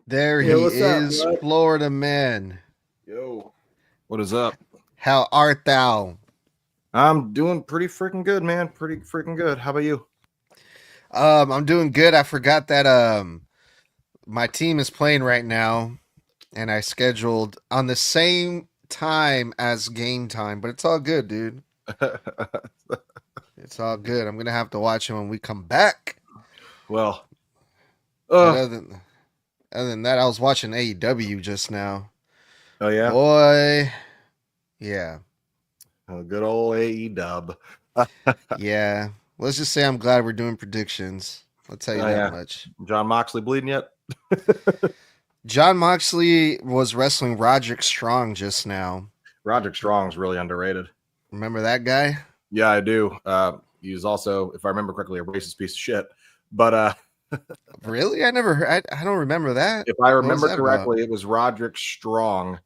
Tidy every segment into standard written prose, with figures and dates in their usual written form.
There Yo, he what's up, is, bud? Florida man. Yo, what is up? How art thou? I'm doing pretty freaking good, man. Pretty freaking good. How about you? I'm doing good. I forgot that my team is playing right now, and I scheduled on the same time as game time, but it's all good, dude. It's all good. I'm gonna have to watch him when we come back. well, But uh, other than that, I was watching AEW just now. oh yeah, Boy, yeah, good old AE dub. yeah. Let's just say I'm glad we're doing predictions. I'll tell you Oh that yeah, much. John Moxley bleeding yet? John Moxley was wrestling Roderick Strong just now. Roderick Strong's really underrated. Remember that guy? Yeah, I do. He's also, if I remember correctly, a racist piece of shit. But Really? I never heard. I don't remember that. if I What was remember that about? correctly, it was Roderick Strong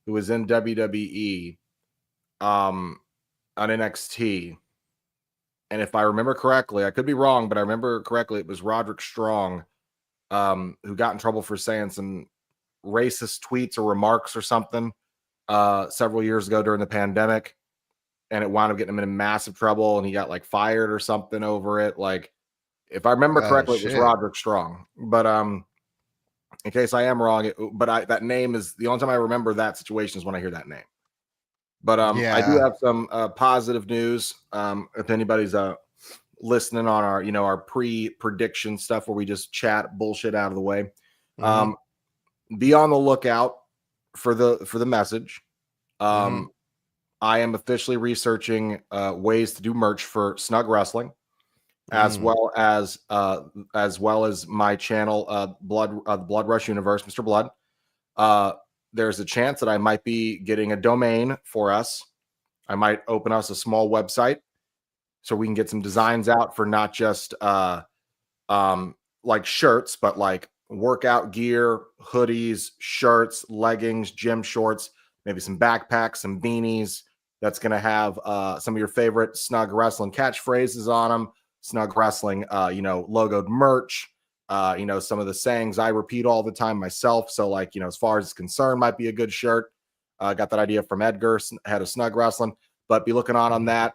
who was in WWE on NXT. And if I remember correctly, I could be wrong, but I remember correctly, it was Roderick Strong who got in trouble for saying some racist tweets or remarks or something several years ago during the pandemic. And it wound up getting him in massive trouble and he got like fired or something over it. Like, if I remember Oh correctly, it was shit! Roderick Strong. But in case I am wrong, that name is the only time I remember that situation is when I hear that name. But I do Yeah. have some positive news. If anybody's listening on our, our pre-prediction stuff where we just chat bullshit out of the way, Mm-hmm. be on the lookout for the message. Mm-hmm. I am officially researching ways to do merch for Snug Wrestling, as Mm. well as my channel, Blood Rush Universe, Mr. Blood. There's a chance that I might be getting a domain for us. I might open us a small website so we can get some designs out for not just like shirts, but like workout gear, hoodies, shirts, leggings, gym shorts, maybe some backpacks, some beanies. That's going to have some of your favorite Snug Wrestling catchphrases on them, Snug Wrestling, logoed merch, some of the sayings I repeat all the time myself. So, like, as far as it's concerned, might be a good shirt. Got that idea from Edgar, head of Snug Wrestling, but be looking on that.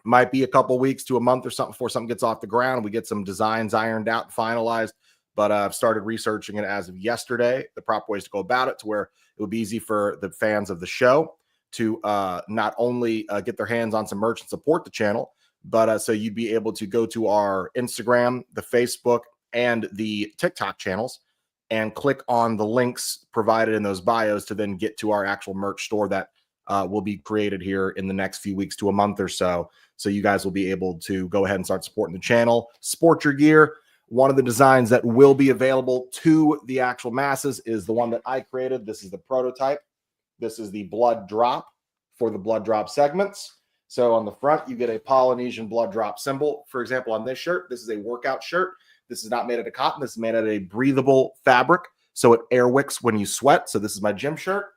Might be a couple weeks to a month or something before something gets off the ground. We get some designs ironed out, finalized, but I've started researching it as of yesterday, the proper ways to go about it to where it would be easy for the fans of the show to not only get their hands on some merch and support the channel, but so you'd be able to go to our Instagram, the Facebook, and the TikTok channels and click on the links provided in those bios to then get to our actual merch store that will be created here in the next few weeks to a month or so. So you guys will be able to go ahead and start supporting the channel, sport your gear. One of the designs that will be available to the actual masses is the one that I created. This is the prototype. This is the blood drop for the blood drop segments. So on the front, you get a Polynesian blood drop symbol. For example, on this shirt, this is a workout shirt. This is not made out of cotton. This is made out of a breathable fabric. So it air wicks when you sweat. So this is my gym shirt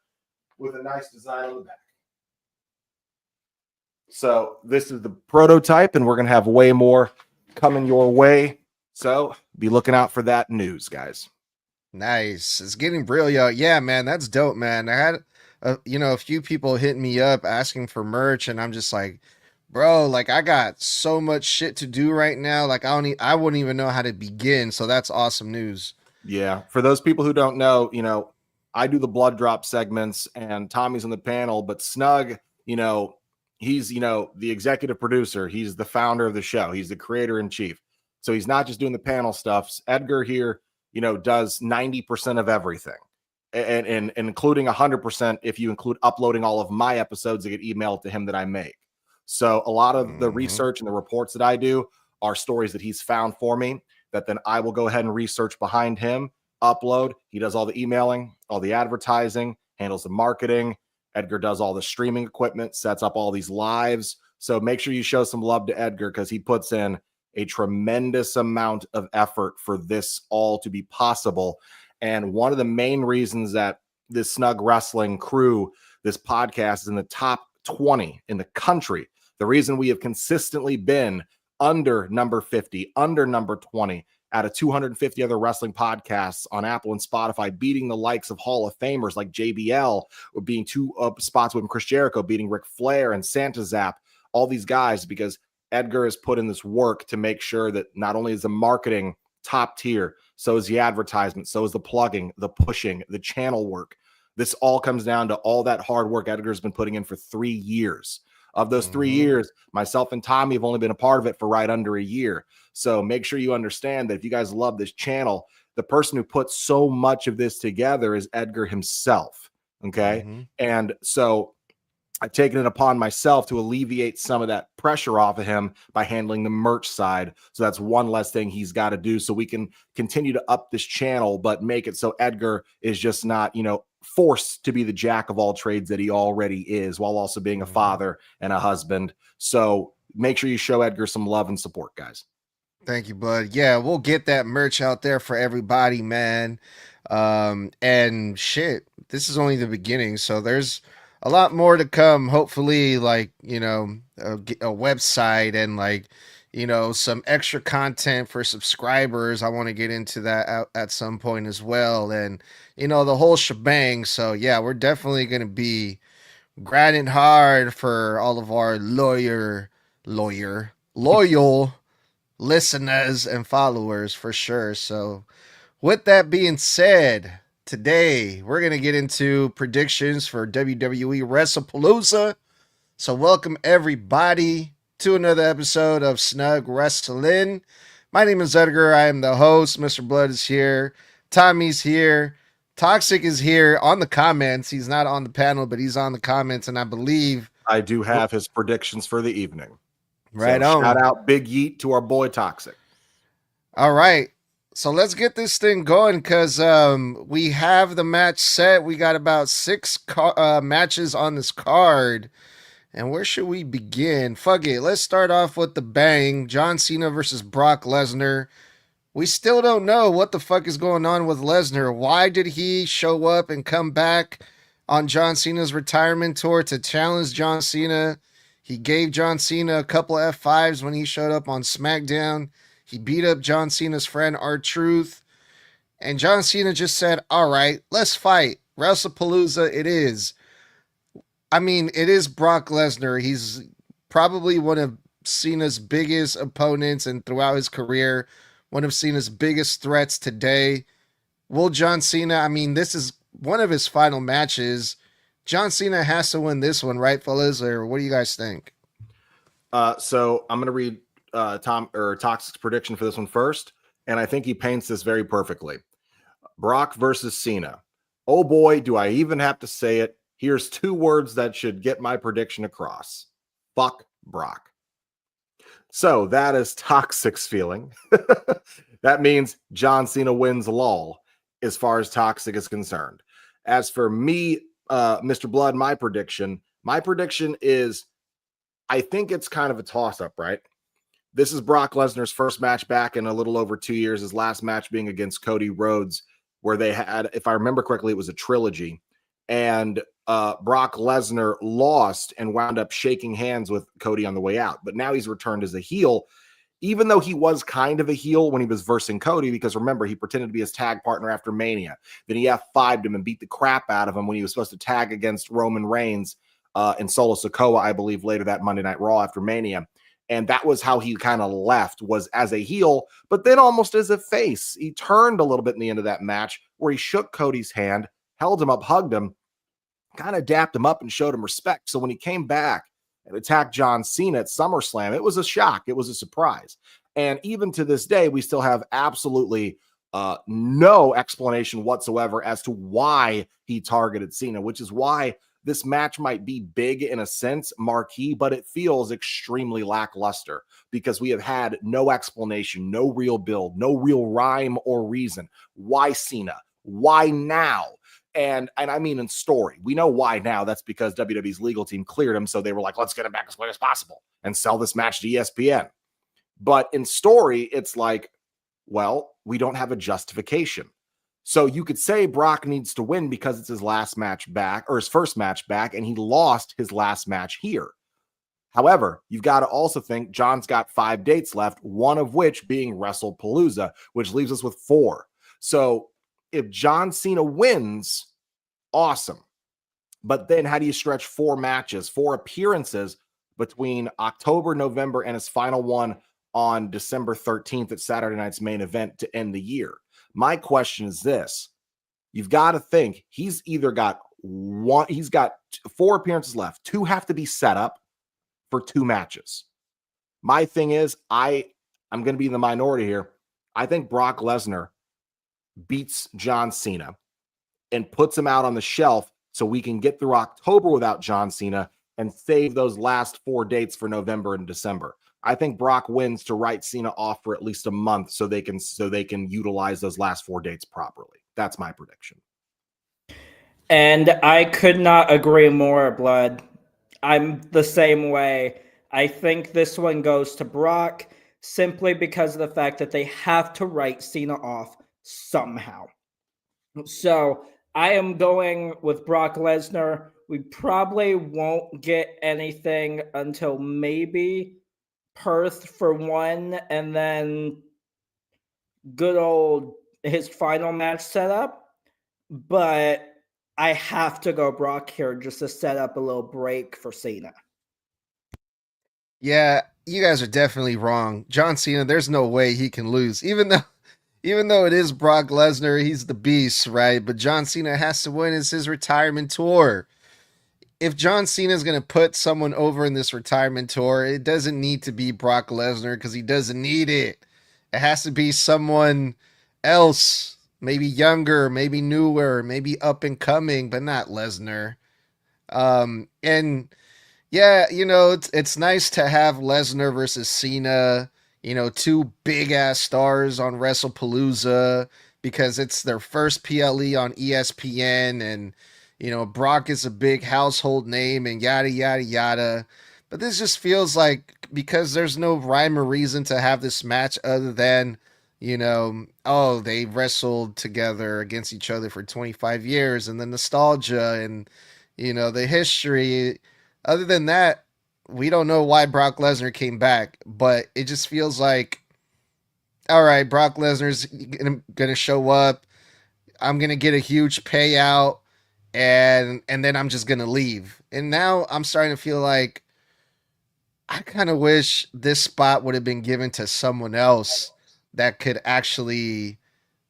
with a nice design on the back. So this is the prototype, and we're going to have way more coming your way. So be looking out for that news, guys. Nice. It's getting real, yo. Yeah, man, that's dope, man. I had a few people hitting me up asking for merch, and I'm just like, bro, like I got so much shit to do right now. Like I wouldn't even know how to begin. So that's awesome news. Yeah. For those people who don't know, I do the blood drop segments and Tommy's on the panel, but Snug, he's, the executive producer. He's the founder of the show. He's the creator in chief. So he's not just doing the panel stuff. Edgar here, does 90% of everything and including 100% if you include uploading all of my episodes that get emailed to him that I make. So a lot of the research and the reports that I do are stories that he's found for me that then I will go ahead and research behind him, upload. He does all the emailing, all the advertising, handles the marketing. Edgar does all the streaming equipment, sets up all these lives. So make sure you show some love to Edgar because he puts in a tremendous amount of effort for this all to be possible. And one of the main reasons that this Snug Wrestling crew, this podcast is in the top 20 in the country, the reason we have consistently been under number 50, under number 20, out of 250 other wrestling podcasts on Apple and Spotify, beating the likes of Hall of Famers like JBL, or being 2 spots with Chris Jericho, beating Ric Flair and Santa Zap, all these guys, because Edgar has put in this work to make sure that not only is the marketing top tier, so is the advertisement, so is the plugging, the pushing, the channel work. This all comes down to all that hard work Edgar's been putting in for 3 years. Of those 3 years, myself and Tommy have only been a part of it for right under a year. So make sure you understand that if you guys love this channel, the person who put so much of this together is Edgar himself. Okay. And so I've taken it upon myself to alleviate some of that pressure off of him by handling the merch side. So that's one less thing he's got to do, so we can continue to up this channel, but make it so Edgar is just not, forced to be the jack of all trades that he already is, while also being a father and a husband. So make sure you show Edgar some love and support, guys. Thank you, bud. Yeah, we'll get that merch out there for everybody, man. And shit, this is only the beginning, so there's a lot more to come. Hopefully, like, a website and like, some extra content for subscribers. I want to get into that at some point as well. And, the whole shebang. So yeah, we're definitely going to be grinding hard for all of our loyal listeners and followers for sure. So with that being said, today we're going to get into predictions for WWE WrestlePalooza. So welcome everybody to another episode of Snug Wrestling. My name is Edgar. I am the host. Mr. Blood is here. Tommy's here. Toxic is here on the comments. He's not on the panel, but he's on the comments, and I believe I do have his predictions for the evening. Right so on. Shout out Big Yeet to our boy Toxic. All right. So let's get this thing going, because we have the match set. We got about 6 matches on this card. And where should we begin? Fuck it. Let's start off with the bang. John Cena versus Brock Lesnar. We still don't know what the fuck is going on with Lesnar. Why did he show up and come back on John Cena's retirement tour to challenge John Cena? He gave John Cena a couple F5s when he showed up on SmackDown. He beat up John Cena's friend R-Truth. And John Cena just said, all right, let's fight. WrestlePalooza it is. I mean, it is Brock Lesnar. He's probably one of Cena's biggest opponents, and throughout his career, one of Cena's biggest threats today. Will John Cena, I mean, this is one of his final matches. John Cena has to win this one, right, fellas? Or what do you guys think? So I'm going to read Toxic's prediction for this one first, and I think he paints this very perfectly. Brock versus Cena. Oh boy, do I even have to say it. Here's 2 words that should get my prediction across. Fuck Brock. So that is Toxic's feeling. That means John Cena wins lol, as far as Toxic is concerned. As for me, Mr. Blood, my prediction is, I think it's kind of a toss-up, right? This is Brock Lesnar's first match back in a little over 2 years, his last match being against Cody Rhodes, where they had, if I remember correctly, it was a trilogy. And Brock Lesnar lost and wound up shaking hands with Cody on the way out. But now he's returned as a heel, even though he was kind of a heel when he was versing Cody, because remember, he pretended to be his tag partner after Mania. Then he F5'd him and beat the crap out of him when he was supposed to tag against Roman Reigns in Solo Sikoa, I believe, later that Monday Night Raw after Mania. And that was how he kind of left, was as a heel, but then almost as a face. He turned a little bit in the end of that match where he shook Cody's hand, held him up, hugged him, kind of dapped him up and showed him respect. So when he came back and attacked John Cena at SummerSlam, it was a shock. It was a surprise. And even to this day, we still have absolutely no explanation whatsoever as to why he targeted Cena, which is why this match might be big in a sense, marquee, but it feels extremely lackluster because we have had no explanation, no real build, no real rhyme or reason. Why Cena? Why now? And I mean in story. We know why now. That's because WWE's legal team cleared him, so they were like, let's get him back as quick as possible and sell this match to ESPN. But in story, it's like, well, we don't have a justification. So you could say Brock needs to win because it's his last match back, or his first match back, and he lost his last match here. However, you've got to also think John's got 5 dates left, one of which being WrestlePalooza, which leaves us with 4. So if John Cena wins, awesome. But then how do you stretch 4 matches, 4 appearances between October, November, and his final one on December 13th at Saturday night's main event to end the year? My question is this. You've got to think he's got 4 appearances left. 2 have to be set up for 2 matches. My thing is, I'm going to be in the minority here. I think Brock Lesnar beats John Cena and puts him out on the shelf so we can get through October without John Cena and save those last 4 dates for November and December. I think Brock wins to write Cena off for at least a month so they can utilize those last 4 dates properly. That's my prediction. And I could not agree more, Blood. I'm the same way. I think this one goes to Brock simply because of the fact that they have to write Cena off somehow. So I am going with Brock Lesnar. We probably won't get anything until maybe Perth for one, and then good old his final match setup. But I have to go Brock here just to set up a little break for Cena. Yeah, you guys are definitely wrong. John Cena, there's no way he can lose. Even though it is Brock Lesnar, he's the beast, right? But John Cena has to win. It's his retirement tour. If John Cena is going to put someone over in this retirement tour, it doesn't need to be Brock Lesnar because he doesn't need it. It has to be someone else, maybe younger, maybe newer, maybe up and coming, but not Lesnar. And yeah, it's nice to have Lesnar versus Cena, 2 big ass stars on WrestlePalooza because it's their first PLE on ESPN, and Brock is a big household name and yada yada yada. But this just feels like, because there's no rhyme or reason to have this match other than, they wrestled together against each other for 25 years and the nostalgia and the history. Other than that, we don't know why Brock Lesnar came back, but it just feels like, all right, Brock Lesnar's gonna show up. I'm gonna get a huge payout, and then I'm just gonna leave. And now I'm starting to feel like I kind of wish this spot would have been given to someone else that could actually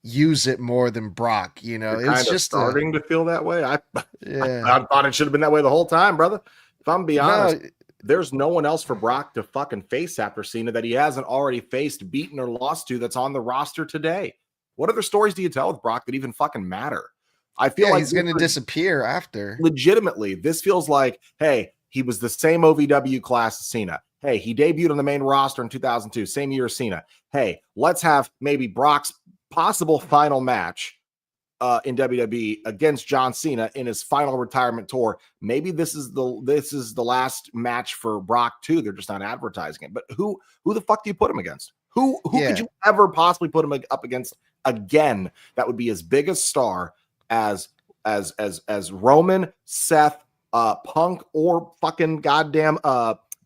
use it more than Brock. You're It's kind of just starting to feel that way. I yeah. thought it should have been that way the whole time, brother. If I'm being honest, No, there's no one else for Brock to fucking face after Cena that he hasn't already faced, beaten, or lost to that's on the roster today. What other stories do you tell with Brock that even fucking matter? I feel yeah, like he's gonna disappear after. legitimately, this feels like, hey, he was the same OVW class as Cena. Hey, he debuted on the main roster in 2002, same year as Cena. Hey, let's have maybe Brock's possible final match in WWE against John Cena in his final retirement tour. Maybe this is the last match for Brock too. They're just not advertising it. But who the fuck do you put him against? Who could you ever possibly put him up against again? That would be as big a star as Roman, Seth, Punk, or fucking goddamn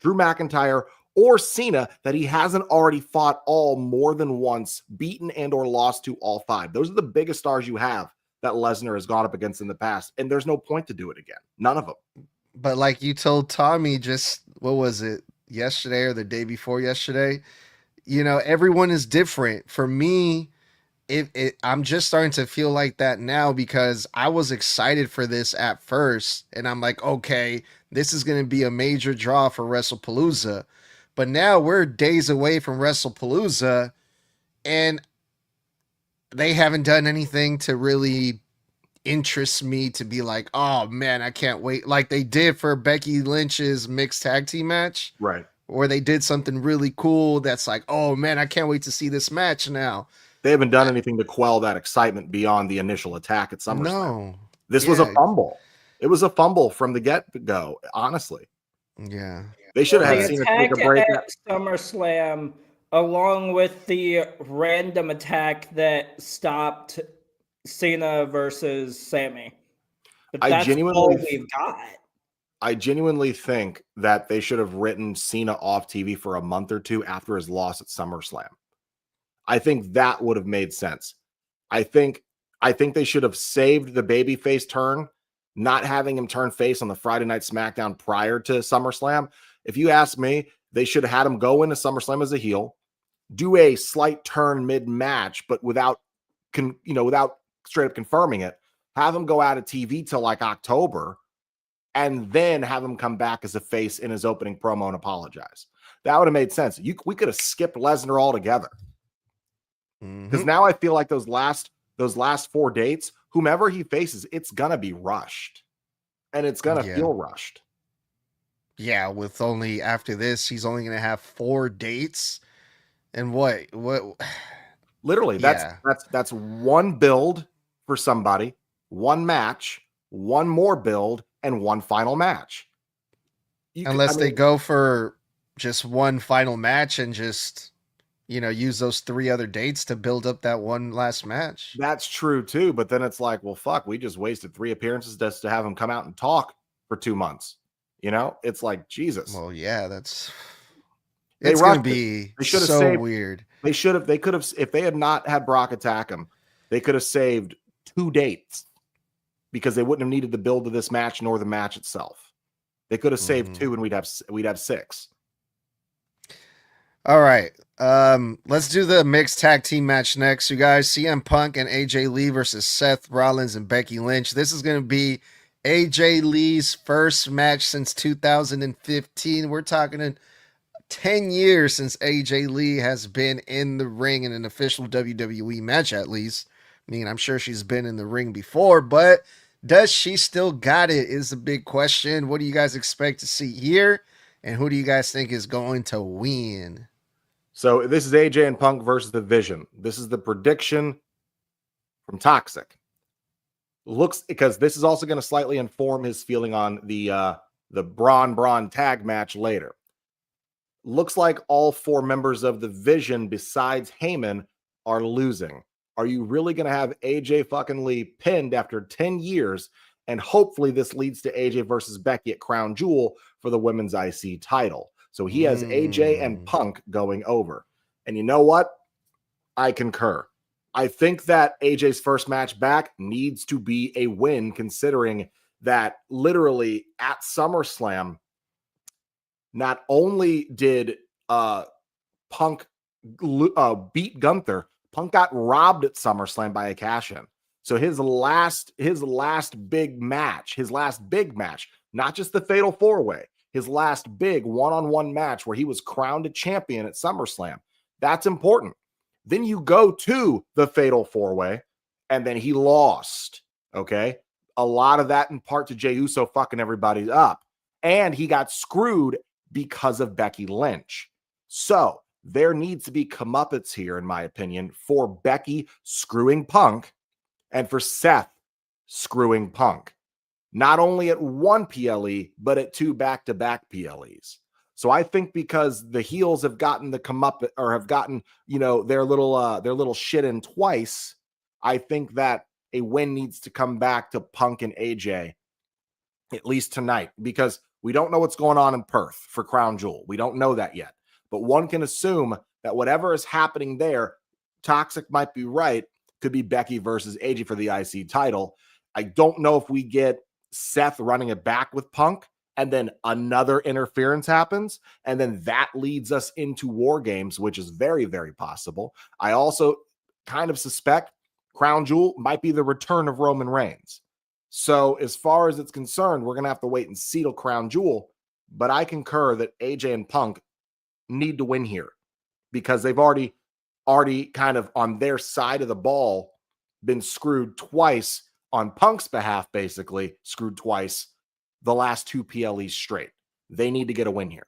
Drew McIntyre or Cena, that he hasn't already fought all more than once, beaten and or lost to all 5. Those are the biggest stars you have that Lesnar has gone up against in the past, and there's no point to do it again. None of them. But like you told Tommy just, what was it, yesterday or the day before yesterday? Everyone is different. For me, I'm just starting to feel like that now because I was excited for this at first, and I'm like, okay, this is going to be a major draw for WrestlePalooza. But now we're days away from WrestlePalooza, and they haven't done anything to really interest me to be like, oh man, I can't wait. Like they did for Becky Lynch's mixed tag team match, Right. or they did something really cool that's like, oh man, I can't wait to see this match now. They haven't done anything to quell that excitement beyond the initial attack at SummerSlam. No. This was a fumble. It was a fumble from the get-go, honestly. Yeah. They should have The seen it attack take a break. at SummerSlam, along with the random attack that stopped Cena versus Sammy. But I that's genuinely all we've got. I genuinely think that they should have written Cena off TV for a month or two after his loss at SummerSlam. I think that would have made sense. I think they should have saved the babyface turn, not having him turn face on the Friday Night SmackDown prior to SummerSlam. If you ask me, they should have had him go into SummerSlam as a heel, do a slight turn mid-match, but without straight up confirming it, have him go out of TV till like October, and then have him come back as a face in his opening promo and apologize. That would have made sense. We could have skipped Lesnar altogether. Because now I feel like those last 4 dates, whomever he faces, it's gonna be rushed, and it's gonna feel rushed. Yeah, with only after this, he's only gonna have 4 dates, and what? Literally, that's one build for somebody, one match, one more build, and one final match. Unless they go for just one final match and just use those 3 other dates to build up that one last match. That's true too, but then it's like, well, fuck, we just wasted 3 appearances just to have him come out and talk for 2 months. It's like, Jesus. Well, yeah, it's going to be so weird. They could have, if they had not had Brock attack him, they could have saved 2 dates because they wouldn't have needed the build of this match nor the match itself. They could have saved 2 and we'd have 6. All right. Let's do the mixed tag team match next, you guys. CM Punk and AJ Lee versus Seth Rollins and Becky Lynch. This is going to be AJ Lee's first match since 2015. We're talking in 10 years since AJ Lee has been in the ring in an official WWE match, at least. I mean, I'm sure she's been in the ring before, but does she still got it is the big question. What do you guys expect to see here? And who do you guys think is going to win? So this is AJ and Punk versus The Vision. This is the prediction from Toxic. Looks, because this is also going to slightly inform his feeling on the Braun tag match later. Looks like all 4 members of The Vision besides Heyman are losing. Are you really going to have AJ fucking Lee pinned after 10 years? And hopefully this leads to AJ versus Becky at Crown Jewel for the women's IC title. So he has AJ and Punk going over. And you know what? I concur. I think that AJ's first match back needs to be a win, considering that literally at SummerSlam, not only did Punk beat Gunther, Punk got robbed at SummerSlam by a cash-in. So his last big match, not just the Fatal 4-Way, his last big one-on-one match where he was crowned a champion at SummerSlam. That's important. Then you go to the Fatal 4-Way, and then he lost, okay? A lot of that in part to Jey Uso fucking everybody up. And he got screwed because of Becky Lynch. So there needs to be comeuppance here, in my opinion, for Becky screwing Punk and for Seth screwing Punk. Not only at one PLE, but at 2 back-to-back PLEs. So I think because the heels have gotten the comeuppance, or have gotten, their little shit in twice, I think that a win needs to come back to Punk and AJ, at least tonight, because we don't know what's going on in Perth for Crown Jewel. We don't know that yet. But one can assume that whatever is happening there, Toxic might be right, could be Becky versus AJ for the IC title. I don't know if we get Seth running it back with Punk, and then another interference happens, and then that leads us into War Games, which is very, very possible. I also kind of suspect Crown Jewel might be the return of Roman Reigns. So as far as it's concerned, we're going to have to wait and see till Crown Jewel, but I concur that AJ and Punk need to win here because they've already kind of on their side of the ball been screwed twice on Punk's behalf, basically screwed twice the last 2 PLEs straight. They need to get a win here.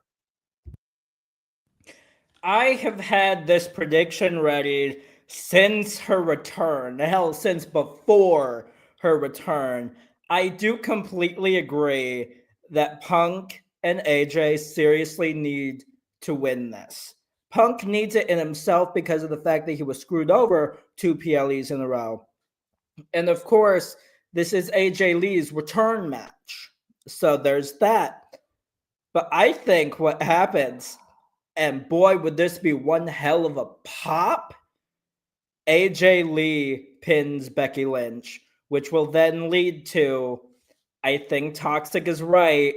I have had this prediction ready since her return. Hell, since before her return. I do completely agree that Punk and AJ seriously need to win this. Punk needs it in himself because of the fact that he was screwed over 2 PLEs in a row. And of course, this is AJ Lee's return match. So there's that. But I think what happens, and boy, would this be one hell of a pop, AJ Lee pins Becky Lynch, which will then lead to, I think Toxic is right,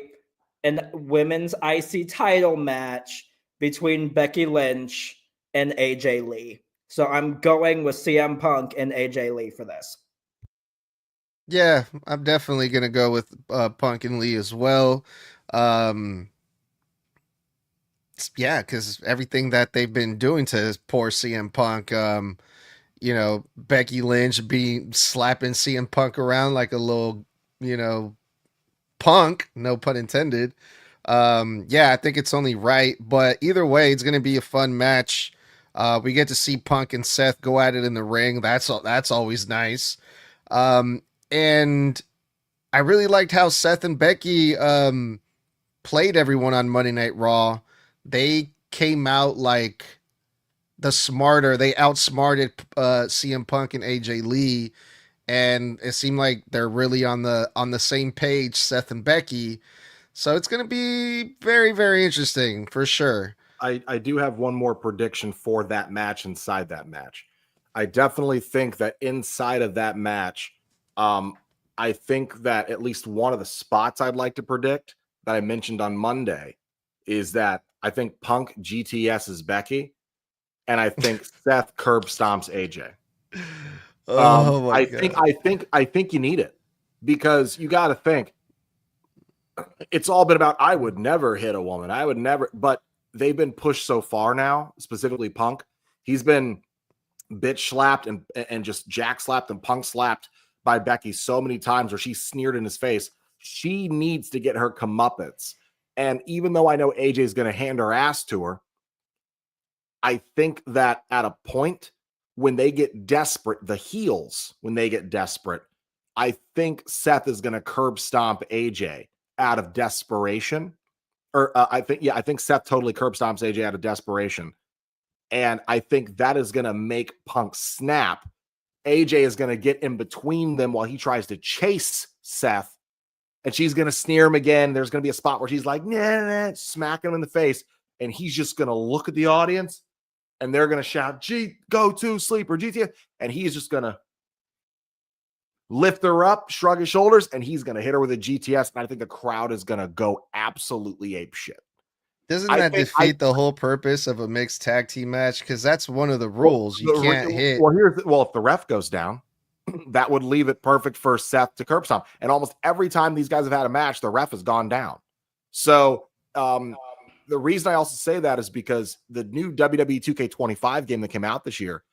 an women's IC title match between Becky Lynch and AJ Lee. So I'm going with CM Punk and AJ Lee for this. Yeah, I'm definitely gonna go with Punk and Lee as well. Um, yeah, because everything that they've been doing to poor CM Punk, Becky Lynch being slapping CM Punk around like a little, you know, punk, no pun intended. Yeah, I think it's only right, but either way, it's gonna be a fun match. We get to see Punk and Seth go at it in the ring. That's always nice. Um, and I really liked how Seth and Becky played everyone on Monday Night Raw. They came out like they outsmarted CM Punk and AJ Lee, and it seemed like they're really on the same page, Seth and Becky. So it's going to be very, very interesting for sure. I do have one more prediction for that match inside that match. I definitely think that inside of that match, I think that at least one of the spots I'd like to predict that I mentioned on Monday is that I think Punk GTS is Becky, and I think Seth curb stomps AJ. Oh my God. I think you need it, because you got to think it's all been about I would never hit a woman. I would never, but they've been pushed so far now, specifically Punk. He's been bitch slapped and just jack slapped and Punk slapped by Becky so many times where she sneered in his face. She needs to get her comeuppance. And even though I know AJ is going to hand her ass to her, I think that at a point when they get desperate, the heels, when they get desperate, I think Seth is going to curb stomp AJ out of desperation. Or I think Seth totally curb stomps AJ out of desperation. And I think that is going to make Punk snap. AJ is going to get in between them while he tries to chase Seth. And she's going to sneer him again. There's going to be a spot where she's like, nah, smack him in the face. And he's just going to look at the audience and they're going to shout, go to sleeper, GTS. And he's just going to lift her up, shrug his shoulders, and he's going to hit her with a GTS. And I think the crowd is going to go absolutely apeshit. Doesn't that defeat the whole purpose of a mixed tag team match? Because that's one of the rules. You can't hit. Well, if the ref goes down, that would leave it perfect for Seth to curb stomp. And almost every time these guys have had a match, the ref has gone down. So the reason I also say that is because the new WWE 2K25 game that came out this year,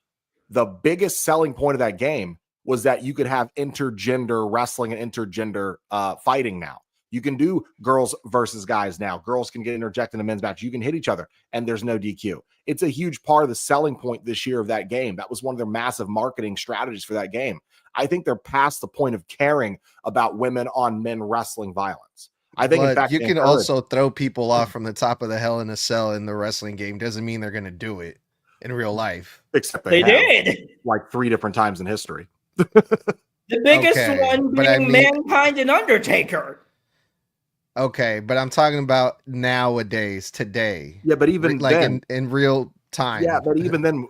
the biggest selling point of that game was that you could have intergender wrestling and intergender fighting now. You can do girls versus guys now. Girls can get interjected in a men's match. You can hit each other, and there's no DQ. It's a huge part of the selling point this year of that game. That was one of their massive marketing strategies for that game. I think they're past the point of caring about women on men wrestling violence. I think, in fact, you can also throw people off from the top of the Hell in a Cell in the wrestling game. Doesn't mean they're going to do it in real life. Except they did like 3 different times in history. The biggest one being Mankind and Undertaker. Okay, but I'm talking about nowadays, today. Yeah, but even like then, in real time. Yeah, but even then,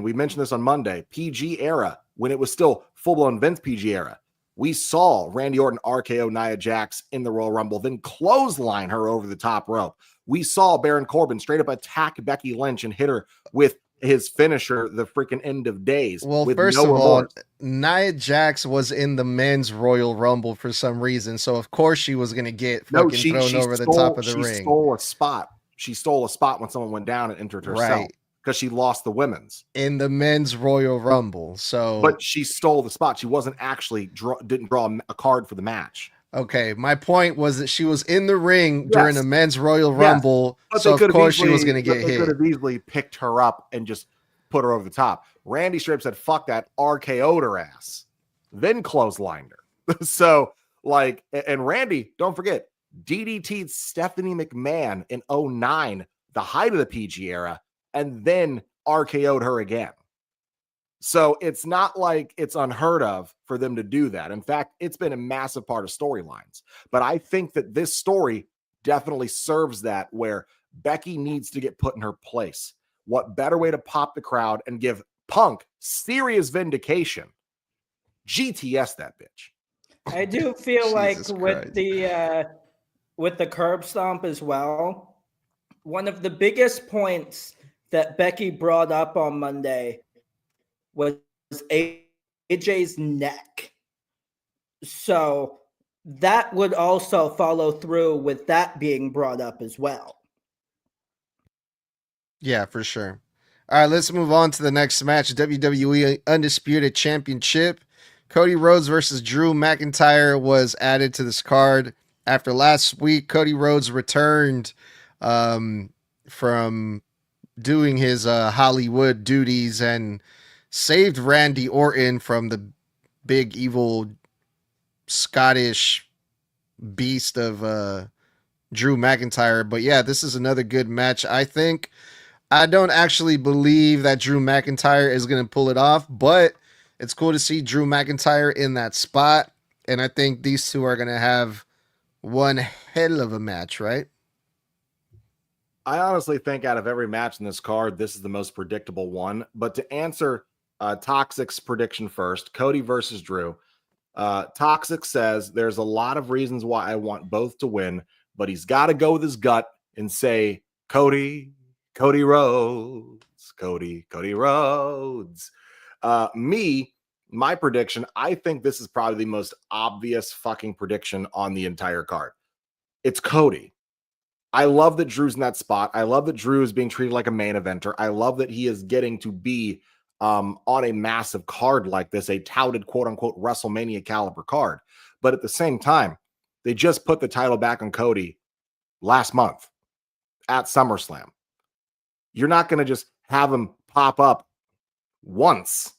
we mentioned this on Monday. PG era, when it was still full-blown Vince PG era, we saw Randy Orton RKO Nia Jax in the Royal Rumble, then clothesline her over the top rope. We saw Baron Corbin straight up attack Becky Lynch and hit her with his finisher, the freaking End of Days. Well, first of all, Nia Jax was in the men's Royal Rumble for some reason, so of course she was going to get thrown over the top of the ring. She stole a spot. She stole a spot when someone went down and entered herself because she lost the women's in the men's Royal Rumble. So, but she stole the spot. She wasn't actually didn't draw a card for the match. Okay, my point was that she was in the ring during a men's Royal Rumble, so of course she was going to get hit. They could have easily picked her up and just put her over the top. Randy straight said, fuck that, RKO'd her ass, then clotheslined her. So, and Randy, don't forget, DDT'd Stephanie McMahon in 2009, the height of the PG era, and then RKO'd her again. So it's not like it's unheard of for them to do that. In fact, it's been a massive part of storylines. But I think that this story definitely serves that, where Becky needs to get put in her place. What better way to pop the crowd and give Punk serious vindication? GTS that bitch. I do feel like Jesus with Christ. the curb stomp as well, one of the biggest points that Becky brought up on Monday was AJ's neck. So that would also follow through with that being brought up as well. Yeah, for sure. All right, let's move on to the next match. WWE Undisputed Championship. Cody Rhodes versus Drew McIntyre was added to this card. After last week, Cody Rhodes returned from doing his Hollywood duties and saved Randy Orton from the big evil Scottish beast of Drew McIntyre. But yeah, this is another good match. I don't actually believe that Drew McIntyre is going to pull it off, but it's cool to see Drew McIntyre in that spot. And I think these two are going to have one hell of a match, right? I honestly think out of every match in this card, this is the most predictable one. But to answer Toxic's prediction first, Cody versus Drew. Toxic says there's a lot of reasons why I want both to win, but he's got to go with his gut and say, Cody Rhodes, Cody Rhodes. My prediction, I think this is probably the most obvious fucking prediction on the entire card. It's Cody. I love that Drew's in that spot. I love that Drew is being treated like a main eventer. I love that he is getting to be on a massive card like this, a touted quote unquote WrestleMania caliber card. But at the same time, they just put the title back on Cody last month at SummerSlam. You're not going to just have him pop up once,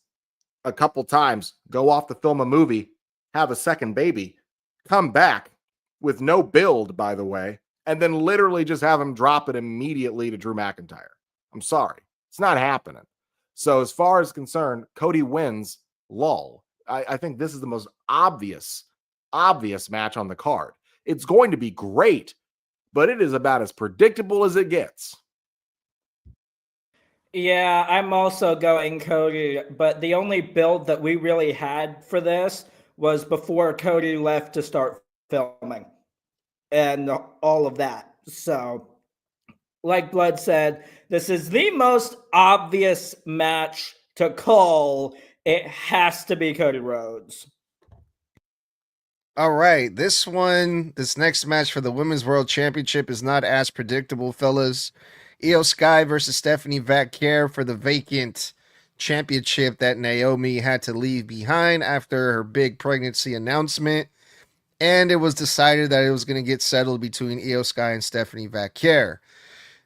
a couple times, go off to film a movie, have a second baby, come back with no build, by the way, and then literally just have him drop it immediately to Drew McIntyre. I'm sorry. It's not happening. So as far as concerned, Cody wins, lull. I think this is the most obvious match on the card. It's going to be great, but it is about as predictable as it gets. Yeah, I'm also going Cody, but the only build that we really had for this was before Cody left to start filming and all of that. So, like Blood said, this is the most obvious match to call. It has to be Cody Rhodes. All right, this next match for the Women's World Championship is not as predictable, fellas. Io Sky versus Stephanie Vaquer for the vacant championship that Naomi had to leave behind after her big pregnancy announcement. And it was decided that it was going to get settled between Io Sky and Stephanie Vaquer.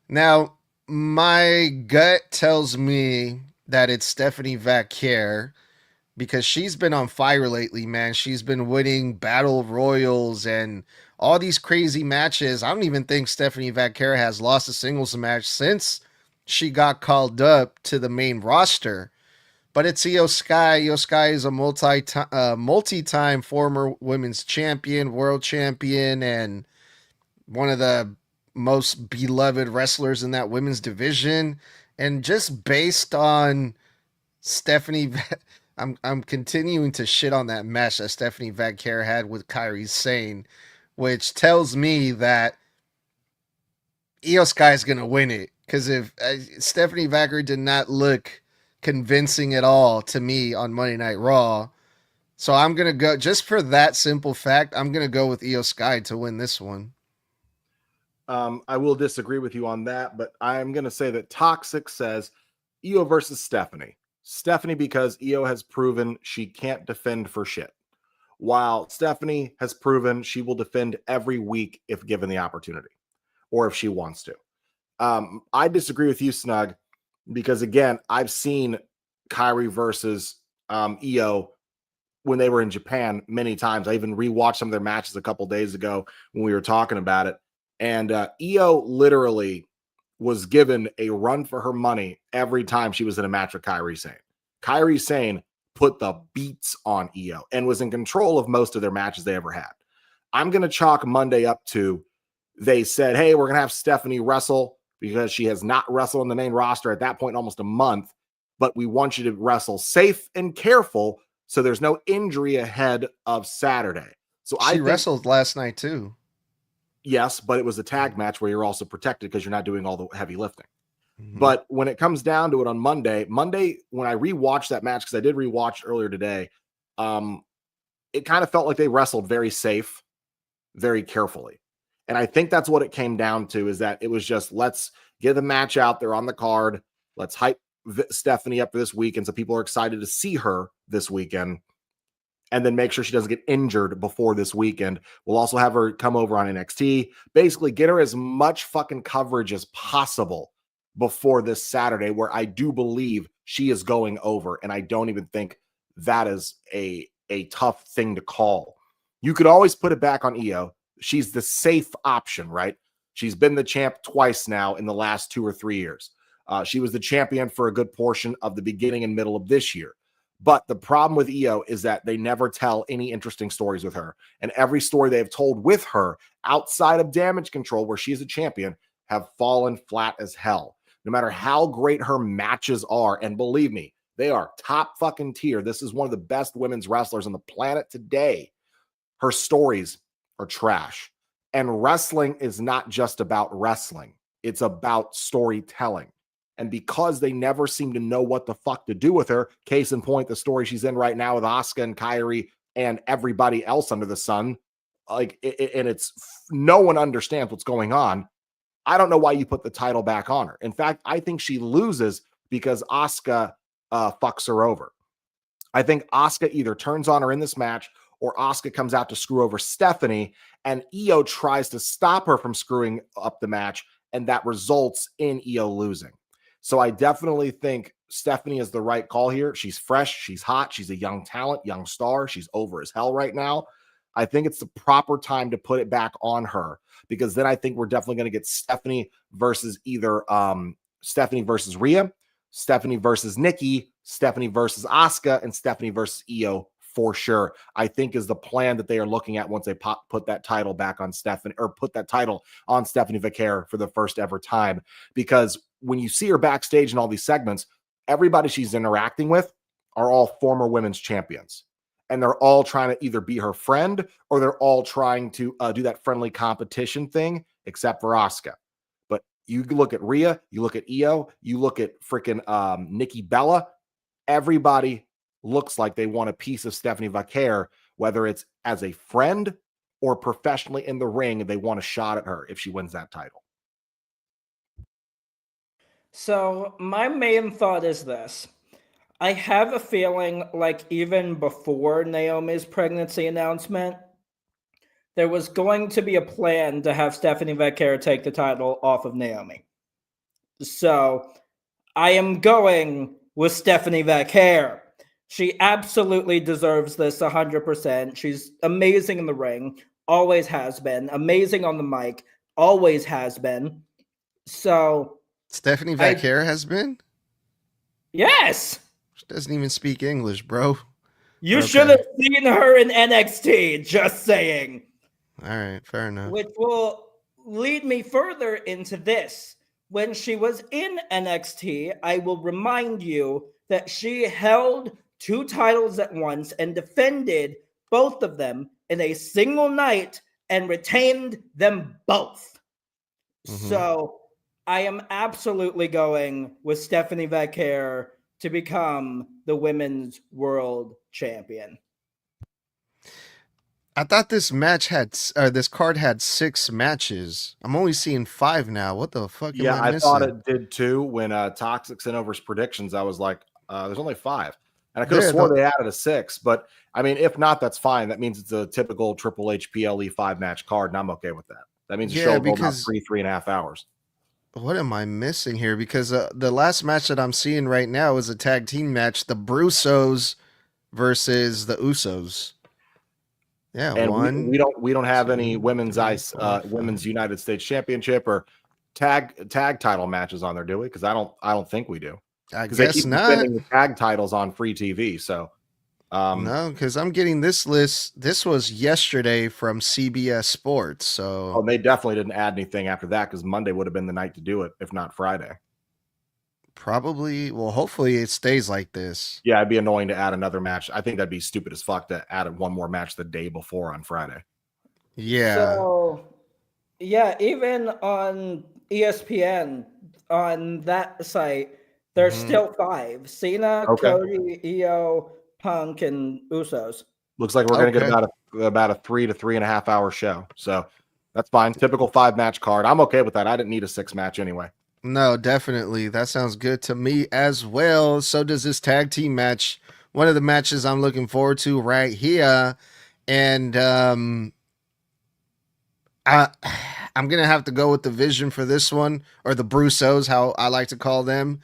Now, my gut tells me that it's Stephanie Vaquer because she's been on fire lately, man. She's been winning battle royals and all these crazy matches. I don't even think Stephanie Vaquer has lost a singles match since she got called up to the main roster. But it's Io Sky. Io Sky is a multi-time former women's champion, world champion, and one of the most beloved wrestlers in that women's division. And just based on Stephanie, I'm continuing to shit on that match that Stephanie Vaquer had with Kairi Sane, which tells me that Io Sky is gonna win it. Because if Stephanie Vaquer did not look convincing at all to me on Monday Night Raw, so I'm gonna go just for that simple fact. I'm gonna go with Io Sky to win this one. I will disagree with you on that, but I'm going to say that Toxic says Io versus Stephanie. Stephanie, because Io has proven she can't defend for shit, while Stephanie has proven she will defend every week if given the opportunity or if she wants to. I disagree with you, Snug, because again, I've seen Kairi versus Io when they were in Japan many times. I even rewatched some of their matches a couple days ago when we were talking about it. And Io literally was given a run for her money every time she was in a match with Kairi Sane. Kairi Sane put the beats on Io and was in control of most of their matches they ever had. I'm going to chalk Monday up to, they said, hey, we're going to have Stephanie wrestle because she has not wrestled on the main roster at that point in almost a month, but we want you to wrestle safe and careful so there's no injury ahead of Saturday. So she wrestled last night too. Yes, but it was a tag match where you're also protected because you're not doing all the heavy lifting. But when it comes down to it on Monday, when I rewatched that match, because I did rewatch earlier today, it kind of felt like they wrestled very safe, very carefully. And I think that's what it came down to, is that it was just, let's get the match out there on the card. Let's hype Stephanie up for this weekend so people are excited to see her this weekend. And then make sure she doesn't get injured before this weekend. We'll also have her come over on NXT. Basically, get her as much fucking coverage as possible before this Saturday, where I do believe she is going over. And I don't even think that is a tough thing to call. You could always put it back on Io. She's the safe option, right? She's been the champ twice now in the last 2 or 3 years. She was the champion for a good portion of the beginning and middle of this year. But the problem with Io is that they never tell any interesting stories with her. And every story they have told with her outside of Damage Control, where she's a champion, have fallen flat as hell. No matter how great her matches are, and believe me, they are top fucking tier. This is one of the best women's wrestlers on the planet today. Her stories are trash. And wrestling is not just about wrestling. It's about storytelling. And because they never seem to know what the fuck to do with her, case in point, the story she's in right now with Asuka and Kairi and everybody else under the sun, and it's no one understands what's going on. I don't know why you put the title back on her. In fact, I think she loses because Asuka fucks her over. I think Asuka either turns on her in this match or Asuka comes out to screw over Stephanie, and Io tries to stop her from screwing up the match, and that results in Io losing. So I definitely think Stephanie is the right call here. She's fresh. She's hot. She's a young talent, young star. She's over as hell right now. I think it's the proper time to put it back on her, because then I think we're definitely going to get Stephanie versus either Stephanie versus Rhea, Stephanie versus Nikki, Stephanie versus Asuka, and Stephanie versus Io for sure. I think is the plan that they are looking at once they put that title back on Stephanie, or put that title on Stephanie Vaquer for the first ever time. Because when you see her backstage in all these segments, everybody she's interacting with are all former women's champions. And they're all trying to either be her friend, or they're all trying to do that friendly competition thing, except for Asuka. But you look at Rhea, you look at Io, you look at freaking Nikki Bella, everybody looks like they want a piece of Stephanie Vaquer, whether it's as a friend or professionally in the ring, they want a shot at her if she wins that title. So my main thought is this. I have a feeling like even before Naomi's pregnancy announcement, there was going to be a plan to have Stephanie Vaquer take the title off of Naomi. So I am going with Stephanie Vaquer. She absolutely deserves this 100%. She's amazing in the ring, always has been. Amazing on the mic, always has been. So Stephanie Vaquer has been? Yes. She doesn't even speak English, bro. You should have seen her in NXT, just saying. All right, fair enough. Which will lead me further into this. When she was in NXT, I will remind you that she held 2 titles at once and defended both of them in a single night and retained them both. Mm-hmm. So I am absolutely going with Stephanie Vaquer to become the women's world champion. I thought this match had, this card had 6 matches. I'm only seeing 5 now. What the fuck am I missing? Thought it did too. When Toxic sent over his predictions, I was like, there's only 5. And I could have swore they added a 6, but I mean, if not, that's fine. That means it's a typical Triple H PLE 5-match card, and I'm okay with that. That means the show will go about 3.5 hours. What am I missing here? Because the last match that I'm seeing right now is a tag team match, the Brusos versus the Usos. Yeah, and we don't have any women's women's United States Championship or tag title matches on there, do we? Because I don't think we do. I because they guess keep not. defending the tag titles on free TV. So, No, because I'm getting this list. This was yesterday from CBS Sports. So they definitely didn't add anything after that because Monday would have been the night to do it, if not Friday. probably, well, hopefully it stays like this. Yeah, it'd be annoying to add another match. I think that'd be stupid as fuck to add one more match the day before on Friday. Yeah. So, yeah, even on ESPN, on that site, there's Mhm. still 5. Cena, Okay. Cody, Io, Punk, and Usos. Looks like we're going to get Okay. about a 3 to 3.5 hour show. So that's fine. Typical 5-match card. I'm okay with that. I didn't need a 6-match anyway. No, definitely. That sounds good to me as well. So does this tag team match. One of the matches I'm looking forward to right here. And I I'm gonna have to go with the Vision for this one, or the Brusos, how I like to call them,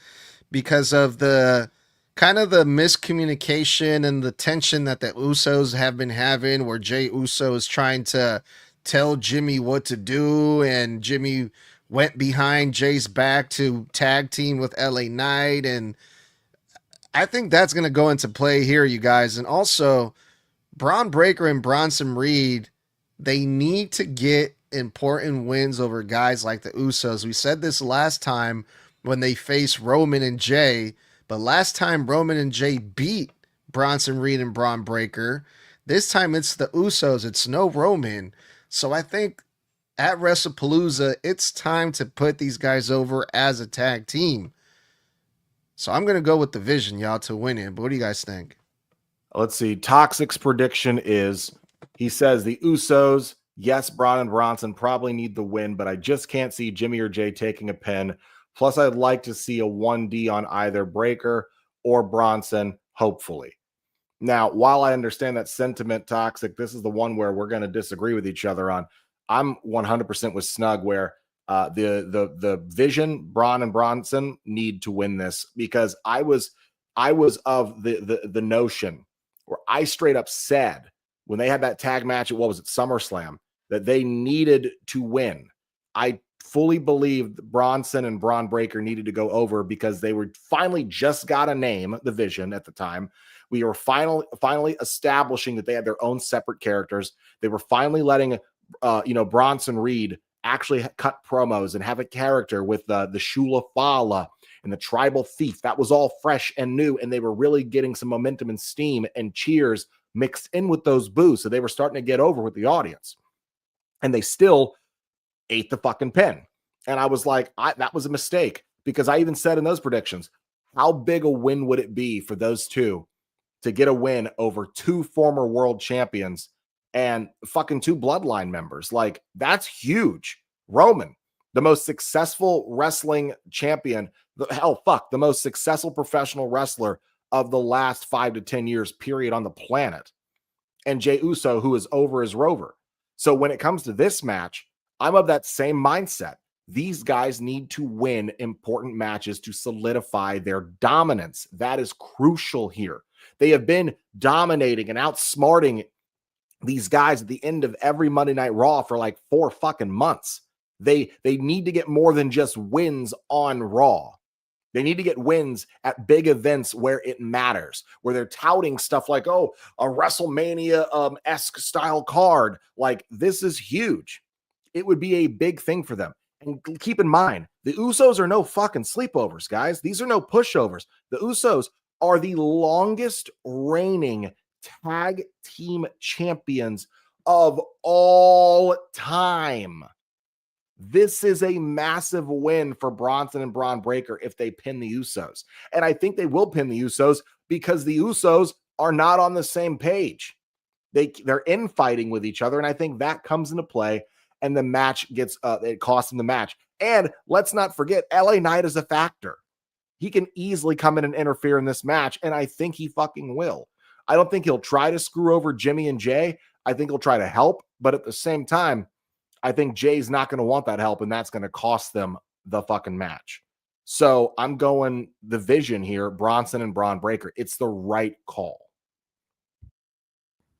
because of the kind of the miscommunication and the tension that the Usos have been having, where Jay Uso is trying to tell Jimmy what to do, and Jimmy went behind Jay's back to tag team with LA Knight, and I think that's gonna go into play here, you guys. And also, Braun Breaker and Bronson Reed, they need to get important wins over guys like the Usos. We said this last time when they faced Roman and Jay, but last time Roman and Jay beat Bronson Reed and Braun Breaker. This time it's the Usos, it's no Roman. So I think at WrestlePalooza, it's time to put these guys over as a tag team. So I'm going to go with the Vision, y'all, to win it. But what do you guys think? Let's see. Toxic's prediction is he says the Usos, yes, Braun and Bronson probably need the win, but I just can't see Jimmy or Jay taking a pin. Plus, I'd like to see a 1D on either Breaker or Bronson, hopefully. Now, while I understand that sentiment, Toxic, this is the one where we're going to disagree with each other on. I'm 100% with Snug, where the Vision, Braun and Bronson need to win this, because I was of the notion where I straight up said when they had that tag match at, what was it, SummerSlam, that they needed to win. I fully believed Bronson and Braun Breaker needed to go over because they were finally just got a name, the Vision at the time. We were finally establishing that they had their own separate characters. They were finally letting Bronson Reed actually cut promos and have a character with the Shula Fala and the Tribal Thief. That was all fresh and new, and they were really getting some momentum and steam and cheers mixed in with those boos. So they were starting to get over with the audience, and they still ate the fucking pin. And I was like, that was a mistake, because I even said in those predictions, how big a win would it be for those two to get a win over 2 former world champions and fucking 2 bloodline members? Like, that's huge. Roman, the most successful wrestling champion, the most successful professional wrestler of the last 5 to 10 years, period, on the planet. And Jey Uso, who is over as Rover. So when it comes to this match, I'm of that same mindset. These guys need to win important matches to solidify their dominance. That is crucial here. They have been dominating and outsmarting these guys at the end of every Monday Night Raw for like 4 fucking months. They need to get more than just wins on Raw. They need to get wins at big events where it matters, where they're touting stuff like, oh, a WrestleMania-esque style card. Like, this is huge. It would be a big thing for them. And keep in mind, the Usos are no fucking sleepovers, guys. These are no pushovers. The Usos are the longest reigning tag team champions of all time. This is a massive win for Bronson and Braun Breaker if they pin the Usos. And I think they will pin the Usos because the Usos are not on the same page. They're infighting with each other, and I think that comes into play, and the match gets it costs them the match. And let's not forget, LA Knight is a factor. He can easily come in and interfere in this match, and I think he fucking will. I don't think he'll try to screw over Jimmy and Jay. I think he'll try to help, but at the same time, I think Jay's not going to want that help, and that's going to cost them the fucking match. So I'm going the Vision here, Bronson and Braun Breaker. It's the right call.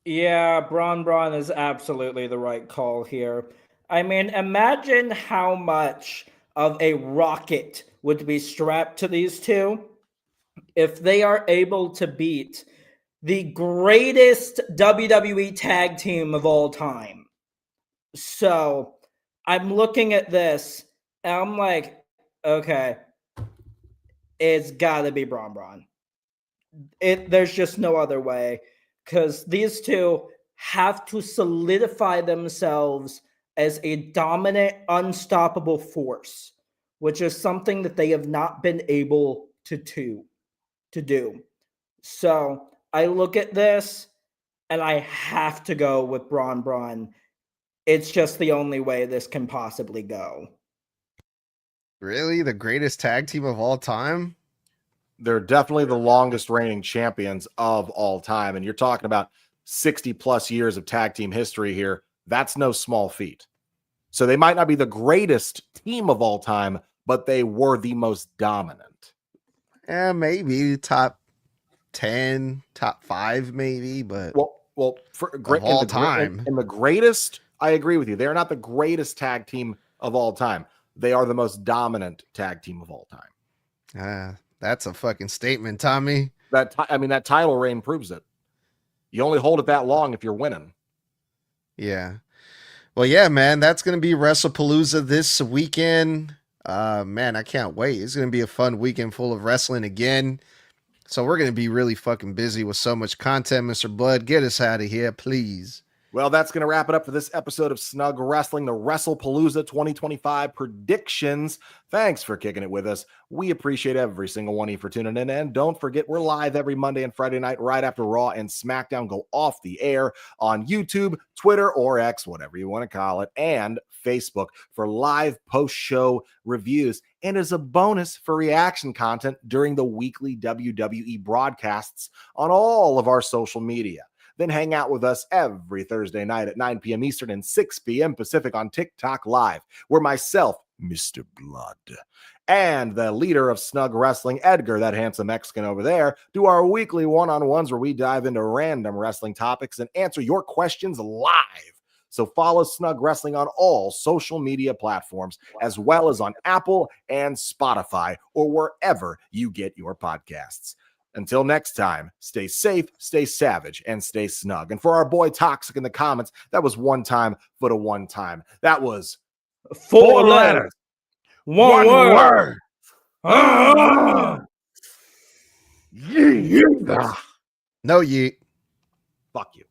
Yeah, Braun is absolutely the right call here. I mean, imagine how much of a rocket would be strapped to these two if they are able to beat the greatest WWE tag team of all time. So I'm looking at this and I'm like, okay, it's got to be Braun. There's just no other way, because these two have to solidify themselves as a dominant, unstoppable force, which is something that they have not been able to do. So I look at this and I have to go with Braun. It's just the only way this can possibly go. Really? The greatest tag team of all time? They're definitely the longest reigning champions of all time. And you're talking about 60 plus years of tag team history here. That's no small feat. So they might not be the greatest team of all time, but they were the most dominant. Yeah, maybe top 10, top 5, maybe, but well, for of all time. In the greatest, I agree with you. They're not the greatest tag team of all time. They are the most dominant tag team of all time. That's a fucking statement, Tommy. That title reign proves it. You only hold it that long if you're winning. Yeah. Well, yeah, man, that's going to be WrestlePalooza this weekend. Man, I can't wait. It's going to be a fun weekend full of wrestling again. So we're going to be really fucking busy with so much content. Mr. Blood, get us out of here, please. Well, that's going to wrap it up for this episode of Snug Wrestling, the WrestlePalooza 2025 predictions. Thanks for kicking it with us. We appreciate every single one of you for tuning in. And don't forget, we're live every Monday and Friday night right after Raw and SmackDown go off the air on YouTube, Twitter, or X, whatever you want to call it, and Facebook for live post-show reviews. And as a bonus for reaction content during the weekly WWE broadcasts on all of our social media. Then hang out with us every Thursday night at 9 p.m. Eastern and 6 p.m. Pacific on TikTok Live, where myself, Mr. Blood, and the leader of Snug Wrestling, Edgar, that handsome Mexican over there, do our weekly one-on-ones where we dive into random wrestling topics and answer your questions live. So follow Snug Wrestling on all social media platforms, as well as on Apple and Spotify, or wherever you get your podcasts. Until next time, stay safe, stay savage, and stay snug. And for our boy Toxic in the comments, that was one time for the one time. That was 4 letters. One word. Yeah. No, yeet. Fuck you.